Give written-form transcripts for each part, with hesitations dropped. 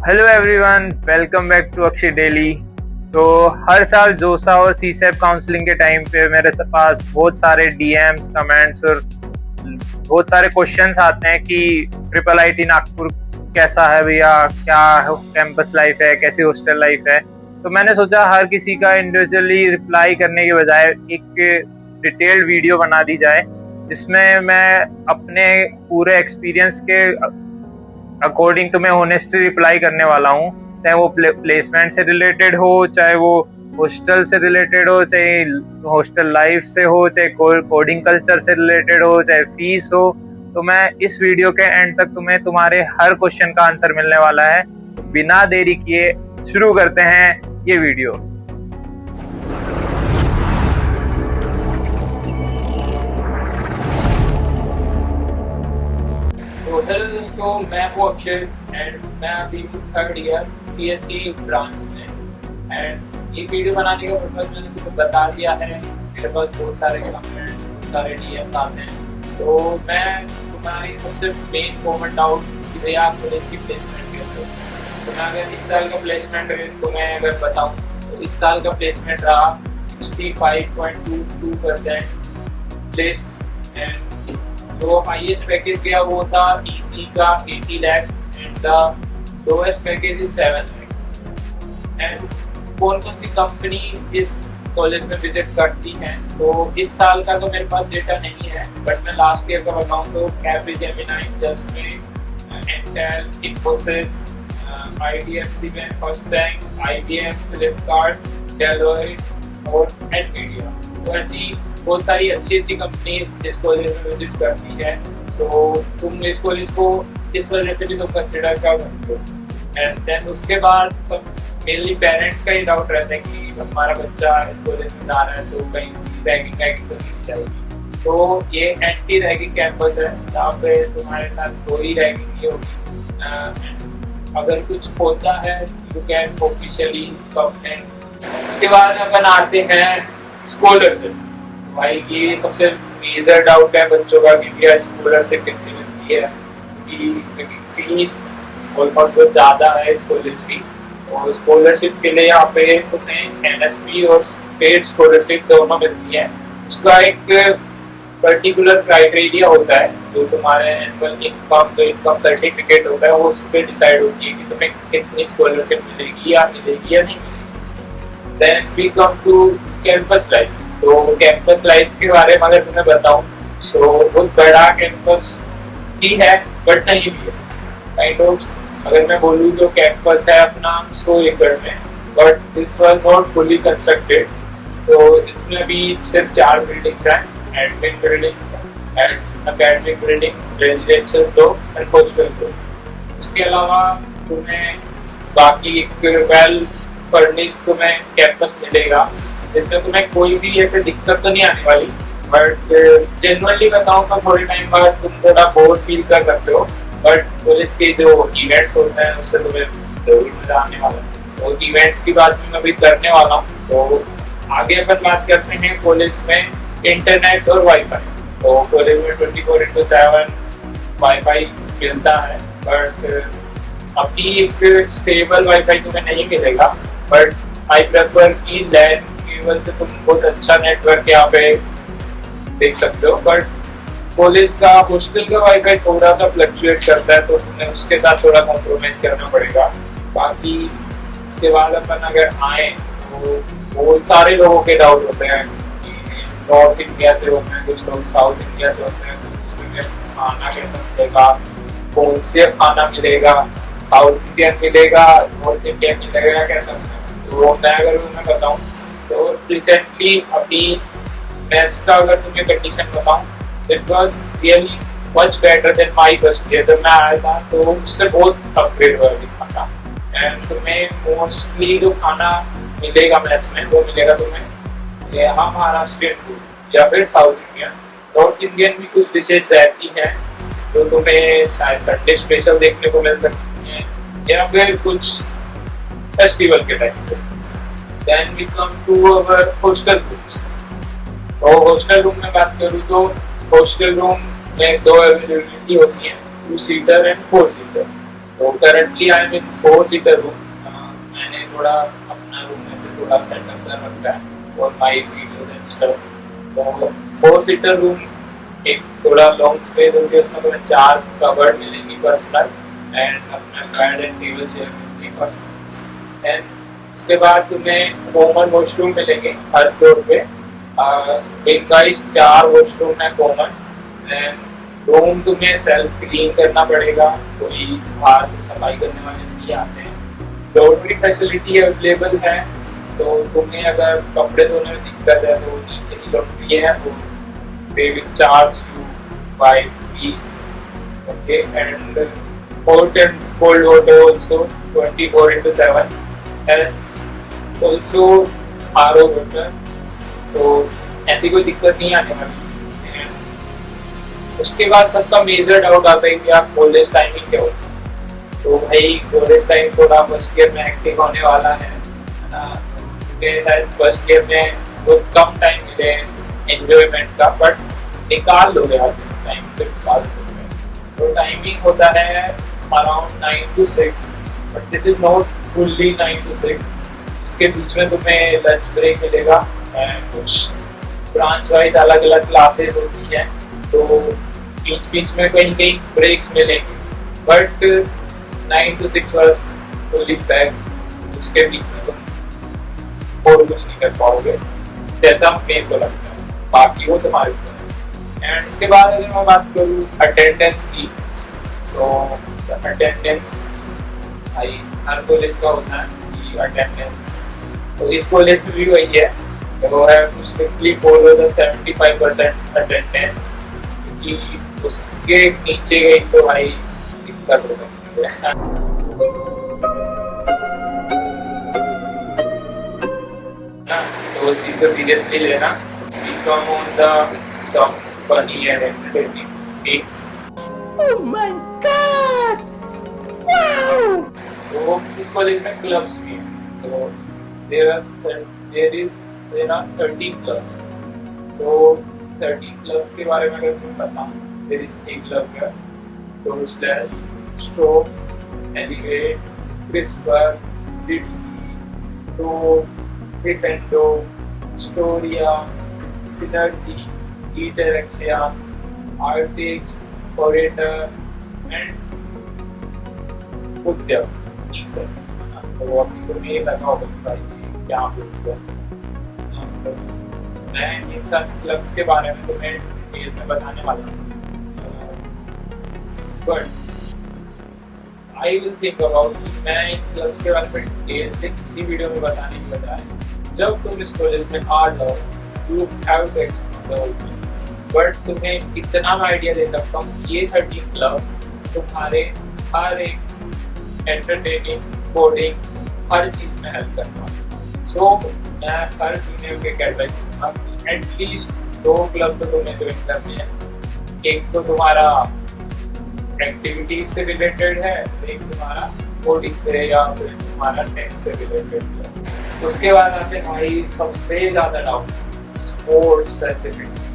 Hello everyone, welcome back to Akshay Daily. तो हर साल जोसा और सीसेप काउंसलिंग के टाइम पे मेरे पास बहुत सारे डीएम्स, कमेंट्स और बहुत सारे क्वेश्चंस आते हैं कि ट्रिपल आईटी नागपुर कैसा है भैया, क्या कैंपस लाइफ है, कैसी हॉस्टल लाइफ है। तो मैंने सोचा हर किसी का इंडिविजुअली रिप्लाई करने के बजाय एक डिटेल्ड वीडियो बना दी जाए, जिसमें मैं अपने पूरे एक्सपीरियंस के अकॉर्डिंग तुम्हें ऑनेस्टली रिप्लाई करने वाला हूँ। चाहे वो प्लेसमेंट से रिलेटेड हो, चाहे वो हॉस्टल से रिलेटेड हो, चाहे हॉस्टल लाइफ से हो, चाहे कोडिंग कल्चर से रिलेटेड हो, चाहे फीस हो। तो मैं इस वीडियो के एंड तक तुम्हें तुम्हारे हर क्वेश्चन का आंसर मिलने वाला है। तो बिना देरी किए शुरू करते हैं ये वीडियो। तो हेलो दोस्तों, मैं हूँ अक्षय एंड मैं अभी थर्ड ईयर सीएससी ब्रांच में। एंड ये वीडियो बनाने का पर्पज मैंने तुमको बता दिया है। मेरे पास बहुत सारे कमेंट, बहुत सारे डीएम आते हैं, तो मैं तुम्हारी सबसे मेन कॉमन डाउट कि भैया आप कॉलेज की प्लेसमेंट कैसे हो। तो मैं अगर इस साल का प्लेसमेंट तुम्हें अगर बताऊँ तो इस साल का प्लेसमेंट रहा 65.22% प्लेस्ड। एंड जो हाईएस्ट पैकेज गया वो था ईसी का 80 lakh and the lowest package is 7 lakh. And कौन कौन सी कंपनी इस कॉलेज में विजिट करती हैं, तो इस साल का तो मेरे पास डेटा नहीं है, बट मैं लास्ट ईयर का बताऊँ तो कैपिजेमिनी, जस्टमेट, Intel, Infosys, IDFC bank, first bank, IBM, Flipkart, Deloitte और एनवीडिया। तो ऐसी बहुत सारी अच्छी कंपनीज इस कॉलेज में विजिट करती है। सो तुम इस कॉलेज को इस वजह से भी तुम कंसिडर कर सकते हो। एंड देन उसके बाद सब मेनली पेरेंट्स का ही डाउट रहता है कि हमारा बच्चा इस कॉलेज में जा रहा है तो कहीं रैगिंग तो नहीं जाएगी। तो ये एंटी रैगिंग कैंपस है, जहाँ पे तुम्हारे साथ कोई रैगिंग नहीं होगी। अगर कुछ होता है यू कैन ऑफिशियली कंप्लेन। उसके बाद अपन आते हैं स्कॉलरशिप। भाई ये सबसे मेजर डाउट है बच्चों का कि भैया स्कॉलरशिप कितनी मिलती है, क्योंकि फीस ऑलमोस्ट बहुत ज़्यादा है इस कॉलेज की। और स्कॉलरशिप के लिए यहाँ पे तुम्हें एनएसपी और स्टेट स्कॉलरशिप दोनों मिलती है। उसका एक पर्टिकुलर क्राइटेरिया होता है, जो तुम्हारे एनुअल इनकम, जो इनकम सर्टिफिकेट होता है, वो उस पर डिसाइड होती है कि तुम्हें कितनी स्कॉलरशिप मिलेगी या नहीं मिलेगी। Then we come to campus life. तो कैंपस लाइफ के बारे में अगर तुम्हें बताऊं तो बहुत बड़ा कैंपस ही है बट नहीं भी है। काइंड ऑफ अगर मैं बोलूँ तो कैंपस है अपना 100 एकड़ में, but this was not fully constructed. तो इसमें भी सिर्फ 4 बिल्डिंग्स हैं, admin building, academic building, residential block and hostel block. उसके अलावा तुम्हें बाकी एक वेल फर्निश्ड तुम्हें कैंपस मिलेगा, जिसमें तुम्हें कोई भी ऐसे दिक्कत तो नहीं आने वाली। बट जनरली बताऊँ तो थोड़े टाइम बाद तुम थोड़ा बोर फील कर सकते हो, बट पुलिस के जो इवेंट्स होते हैं उससे तुम्हें जरूर मजा आने वाला है। तो इवेंट्स की बात मैं अभी करने वाला हूँ। तो आगे अपन बात करते हैं कॉलेज में इंटरनेट और वाईफाई। तो कॉलेज में 24/7 वाईफाई मिलता है, बट अभी एक स्टेबल वाईफाई तुम्हें नहीं मिलेगा। बट आई प्रेफर की लैंड केबल से तुम बहुत अच्छा नेटवर्क यहाँ पे देख सकते हो। बट कॉलेज का हॉस्टल का वाईफाई थोड़ा सा फ्लक्चुएट करता है, तो तुम्हें उसके साथ थोड़ा कॉम्प्रोमाइज करना पड़ेगा। बाकी इसके बाद अपन अगर आए तो बहुत सारे लोगों के डाउट होते हैं कि नॉर्थ इंडिया से होते हैं, कुछ लोग साउथ इंडिया से होते हैं, तो उसमें खाना कैसा मिलेगा, कौन से खाना मिलेगा, साउथ इंडियन मिलेगा, नॉर्थ इंडियन मिलेगा, कैसा मिलेगा। तो मैं अगर मैं बताऊँ तो रिसेंटली अभी मेस का अगर तुम्हें कंडीशन बताऊं, it was really much better than my first year. जब मैं आया था तो उससे बहुत अपग्रेड हुआ खाना। एंड तुम्हें मोस्टली जो खाना मिलेगा मेस में वो मिलेगा तुम्हें यहाँ महाराष्ट्रियन फूड या फिर साउथ इंडियन। नॉर्थ इंडियन भी कुछ डिशेज रहती हैं जो तुम्हें शायद संडे स्पेशल देखने को मिल सकती हैं या फिर कुछ फेस्टिवल के टाइम पे। Then we come to our hostel rooms. तो हॉस्टल रूम में बात करूँ तो हॉस्टल रूम में 2 अवेलेबिलिटी होती है, 2 सीटर एंड 4 सीटर। तो currently I am in four seater room. मैंने थोड़ा अपना रूम ऐसे थोड़ा सेटअप कर रखा है for my videos and stuff. तो 4-सीटर रूम, एक थोड़ा लॉन्ग स्पेस होगी, उसमें तुम्हें 4 कवर्ड मिलेंगी पर्सनल, एंड अपना बेड एंड टेबल चेयर मिलेंगी पर्सनल। एंड उसके बाद तुम्हें कॉमन वॉशरूम मिलेंगे हर फ्लोर पे। बिग साइज 4 वॉशरूम है कॉमन। एंड रूम तुम्हें सेल्फ क्लीन करना पड़ेगा, कोई बाहर से सफाई करने वाले नहीं आते हैं। लॉन्ड्री फैसिलिटी अवेलेबल है, तो तुम्हें अगर कपड़े धोने में दिक्कत है तो नीचे ही लॉन्ड्री है, वो they will charge you by piece. Okay, and hot and cold water also 24/7 has also RO water, so ऐसी कोई दिक्कत नहीं आने वाली। उसके बाद सबका मेजर डाउट आता है कि आप कॉलेज टाइमिंग क्या हो। तो भाई कॉलेज टाइम थोड़ा फर्स्ट ईयर में एक्टिव होने वाला है ना, फर्स्ट ईयर में बहुत कम टाइम मिले एंजॉयमेंट का, बट निकाल लोगे आप टाइम से साल में। तो टाइमिंग होता है around 9 to 6, but this is not fully 9 to 6। इसके बीच में तुम्हें लंच ब्रेक मिलेगा, कुछ ब्रांच वाइज अलग अलग क्लासेस होती हैं, तो बीच में कहीं कहीं ब्रेक्स मिलेंगे, but 9 to 6 hours fully pack. उसके बीच में तुम और कुछ नहीं कर पाओगे जैसा मेरे को लगता है, बाकी वो तुम्हारे ऊपर है। एंड उसके बाद अगर मैं बात करूँ अटेंडेंस की, तो अटेंडेंस भाई हर कॉलेज का होता है कि अटेंडेंस, तो इस कॉलेज में भी वही है, वो है to strictly follow the 75% attendance, क्योंकि उसके नीचे गई तो भाई दिक्कत हो सकती है। तो उस चीज को सीरियसली लेना, become on the some funny and entertaining gigs. Oh my God! Wow! तो इस कॉलेज में क्लब्स भी हैं, तो there are 30 clubs। तो 30 क्लब के बारे में अगर तुम्हें बताऊं, there is a club है, तो Slash, Strokes, Elevate, Crisper, CDG, तो क्रिसेंडो, स्टोरिया, सिनर्जी, ईटरक्सिया, आर्टिक्स, ओरेटर एंड उद्यम, ये सब। तो अभी तो ये लगा होगा कि भाई क्या बोलते हैं। मैं इन सब क्लब्स के बारे में तुम्हें डिटेल में बताने वाला हूँ, but I will think about, मैं इन क्लब्स के बारे में डिटेल से किसी वीडियो में बताने की बजाय जब तुम इस कॉलेज में आ जाओ, you have to explore. But तुम्हें इतना आइडिया दे सकता हूँ, ये 30 क्लब्स तुम्हारे हर एक एंटरटेनिंग, कोडिंग, हर चीज में हेल्प करता हूँ। सो मैं हर जूनियर के एडवाइस दूंगा कि एटलीस्ट 2 क्लब तो तुम्हें ज्वाइन करने हैं। एक तो तुम्हारा एक्टिविटीज से रिलेटेड है, एक तुम्हारा कोडिंग से या फिर तुम्हारा टेक से रिलेटेड है। उसके बाद आते हैं भाई सबसे ज्यादा डाउट, स्पोर्ट्स फैसिलिटी।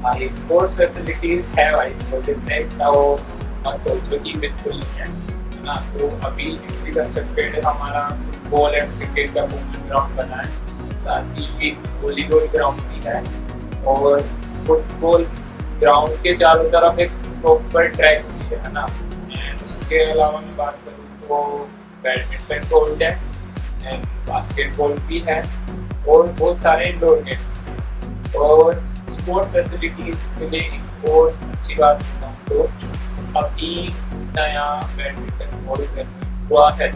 भाई स्पोर्ट्स फैसिलिटीज है भाई इस कॉलेज में, इतना वो मत सोचो कि बिल्कुल नहीं है ना। तो अभी न्यूली कंस्ट्रक्टेड हमारा फुटबॉल एंड क्रिकेट का कॉमन ग्राउंड बना है, साथ ही एक वॉलीबॉल ग्राउंड भी है, और फुटबॉल ग्राउंड के चारों तरफ एक प्रॉपर ट्रैक भी है ना। एंड उसके अलावा मैं बात करूँ तो बैडमिंटन कोर्ट है एंड बास्केटबॉल भी है, और बहुत सारे इंडोर गेम्स और स्पोर्ट्स फैसिलिटीज के लिए एक और अच्छी बात बताऊँ तो अभी नया बैडमिंटन कोर्ट हुआ है,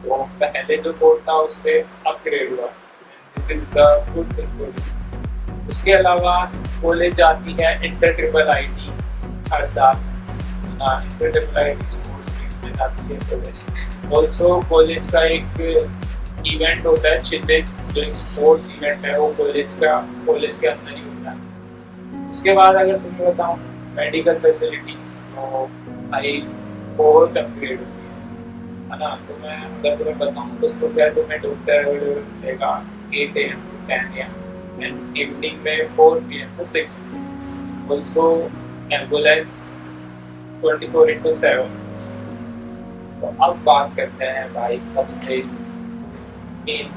तो पहले जो कोर्ट था उससे अपग्रेड हुआ। This is the good thing. उसके अलावा कॉलेज जाती है इंटर ट्रिपल आईटी हर साल, inter triple IT sports meet में जाती है कॉलेज। ऑल्सो कॉलेज का एक इवेंट होता है चिल्ड्रेंस, जो एक स्पोर्ट्स इवेंट है, वो कॉलेज के अंदर ही होता है। उसके बाद अगर तुम्हें बताऊँ मेडिकल फैसिलिटीज, तो भाई बहुत अपग्रेड होती है ना। तो मैं अगर तुम्हें बताऊँ तो सुबह तुम्हें डॉक्टर मिलेगा 8 AM to 10 AM, and evening में 4 PM to 6 PM। Also ambulance 24/7, तो अब बात करते हैं भाई सबसे मेन,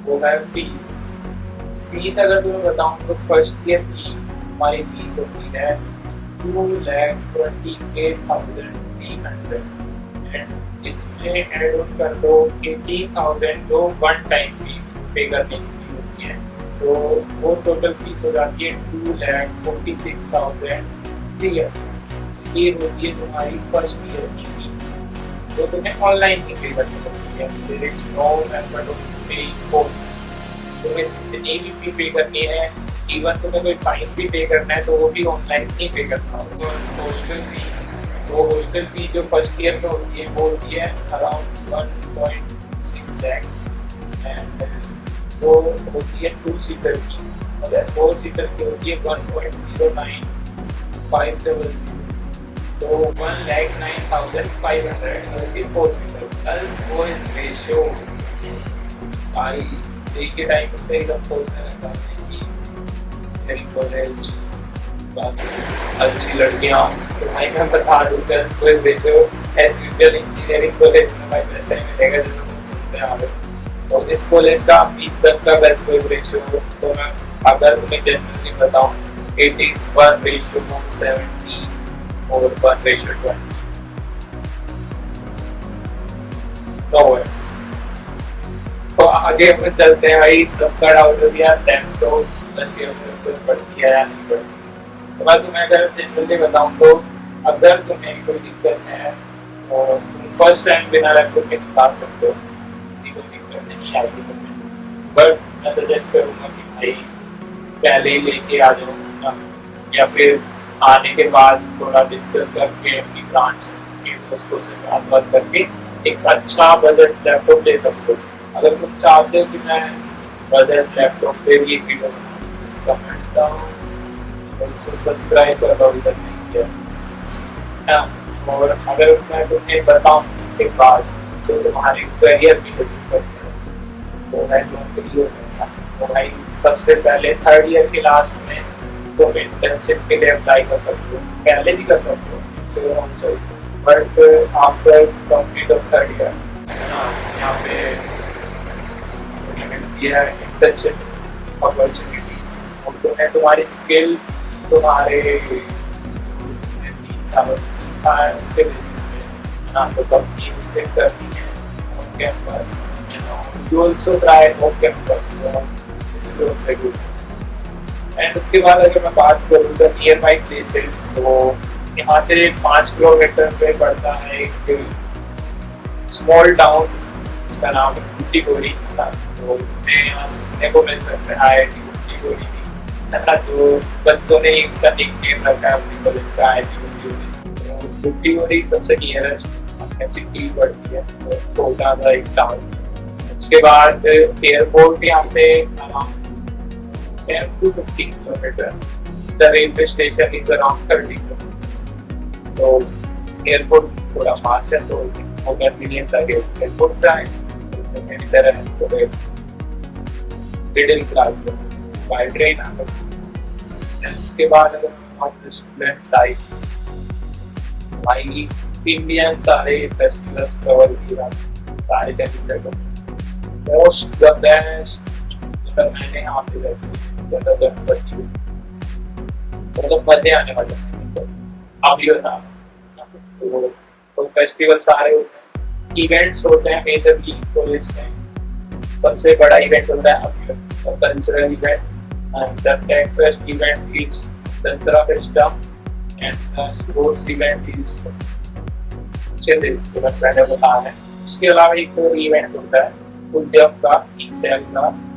वो है फीस। फीस अगर तुम्हें बताऊं तो फर्स्ट ईयर की हमारी फीस होती है 2,28,300 एंड इसमें एड ऑन कर दो 18,000 जो वन टाइम फी पे करने की होती है, तो वो टोटल फीस हो जाती है 2,46,300। ये होती है तुम्हारी फर्स्ट ईयर की फी, जो तुम्हें ऑनलाइन ही पे करनी पड़ती है। There is no method of paying for, तुम्हें जितनी भी फी पे करनी है, इवन तुम्हें कोई फाइन भी पे करना है तो वो भी ऑनलाइन ही पे करना होगा। हॉस्टल फी, वो हॉस्टल फी जो फर्स्ट ईयर में होती है वो होती है अराउंड 1.6 लाख एंड वो होती है 2 सीटर की, अगर 4 सीटर की होती है 1.09,500, तो 1,09,500 होती है 4 सीटर। गर्ल्स बॉयज रेशियो भाई एक के टाइम से एकदम सोचने लगता है कि मेरी कॉलेज अच्छी लड़कियाँ, तो भाई मैं बता दूँ girls boys ratio as usual engineering college में भाई वैसे ही मिलेगा जैसे हम सुनते हैं। और इस कॉलेज का अभी तक का गर्ल्स बॉयज रेशियो तो मैं अगर तुम्हें जनरली बताऊँ इट इज 1:70 और 1:20। तो आगे हम चलते हैं भाई, सबका डाउट हो गया तो पढ़ती है या नहीं पढ़ती। तो मैं तुम्हें अगर जनरली बताऊँ तो अगर तुम्हें कोई दिक्कत है और तुम फर्स्ट सेम बिना लैपटॉप के निकाल सकते हो, कोई दिक्कत नहीं आएगी तुम्हें, बट मैं सजेस्ट करूँगा कि भाई पहले ही लेके आ जाओ ना, या फिर आने के बाद थोड़ा डिस्कस करके अपनी ब्रांच के दोस्तों से बात करके एक अच्छा बजट लैपटॉप ले सकते हो। अगर तुम चाहते हो कि मैं बजट लैपटॉप पे भी एक वीडियो बनाऊँ, कमेंट डाउन सब्सक्राइब कर लो इधर नहीं किया। और अगर मैं तुम्हें बताऊँ उसके बाद तो तुम्हारे करियर की वजह करते हैं, तो मैं तुम्हें ऐसा तो भाई सबसे पहले थर्ड ईयर के लास्ट में तुम इंटर्नशिप के लिए अप्लाई कर सकते हो, पहले भी कर सकते हो but after complete of third year यहाँ पे इंटर्नशिप अपॉर्चुनिटीज, और तुम्हें तुम्हारी स्किल तुम्हारे 3 साल सीखा है उसके बेसिस पे ना, तो कंपनी से करनी है on campus, you also try off campus and उसके बाद अगर मैं बात करूँ तो नियर बाई प्लेसेस, तो यहाँ से 5 किलोमीटर पे पड़ता है एक स्मॉल टाउन, उसका नाम है टूटीकोरी। तो मैं यहाँ सुनने को मिल सकता है IIT टूटीकोरी भी, जो बच्चों ने इसका निकनेम रखा है अपनी कॉलेज का IIT टूटीकोरी। सबसे नियरेस्ट सिटी पड़ती है, तो छोटा सा एक टाउन। उसके बाद एयरपोर्ट यहाँ से around 10 to 15 kilometers. The railway station is around 30 kilometers. तो एयरपोर्ट थोड़ा पास है, तो वो कन्वीनियंट है एयरपोर्ट से आए मेरी तरह है तो मिडिल क्लास में बाय ट्रेन आ सकते हैं। उसके बाद अगर स्टूडेंट्स लाइफ भाई इंडियन सारे फेस्टिवल्स कवर किया, सारे सेलिब्रेट मोस्ट द बेस्ट मैंने यहाँ पे गणपति मतलब मजे आने वाले अभी होता तो फेस्टिवल सारे होते हैं, इवेंट्स होते हैं मेजरली कॉलेज में। सबसे बड़ा इवेंट होता है अभी cultural event and the tech fest event is दंतरा फेस्टा and sports event is children मैंने बताया है। उसके अलावा एक और इवेंट होता है उद्यम का, ई सेल का,